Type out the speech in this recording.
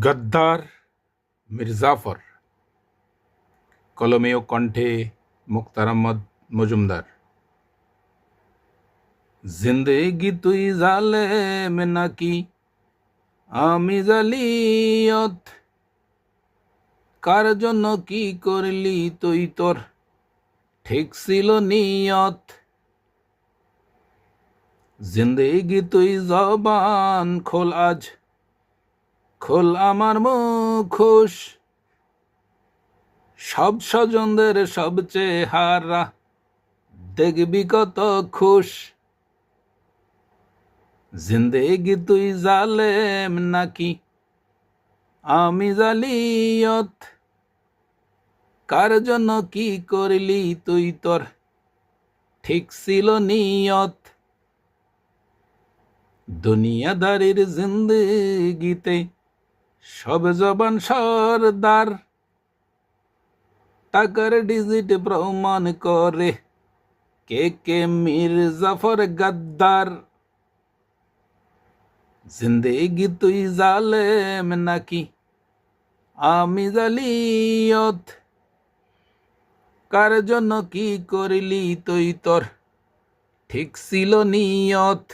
গদ্দার মির্জাফর, কলমে ও কণ্ঠে মুক্তার আহমদ মজুমদার। জিন্দেগি তুই জালেম নাকি আমি জালিয়ত, কার জন্য কি করলি তুই, তোর ঠিক ছিল নিয়ত। জিন্দেগি তুই জবান খোল, আজ খোল আমার মুখোশ, সব স্বজনদের সব চেহারা দেখবি কত খুশ। জিন্দেগি তুই জালেম নাকি আমি জালিয়ত, কার জন্য কি করলি তুই, তোর ঠিক ছিল নিয়ত। দুনিয়াদারির জিন্দেগিতে সব জবান সরদার, টাকার ডিজিট প্রমাণ করে কে কে মির্জাফর গদ্দার। জিন্দেগি তুই জালেম নাকি আমি জালিয়ত, কার জন্য কি করলি তুই, তোর ঠিক ছিল নিয়ত।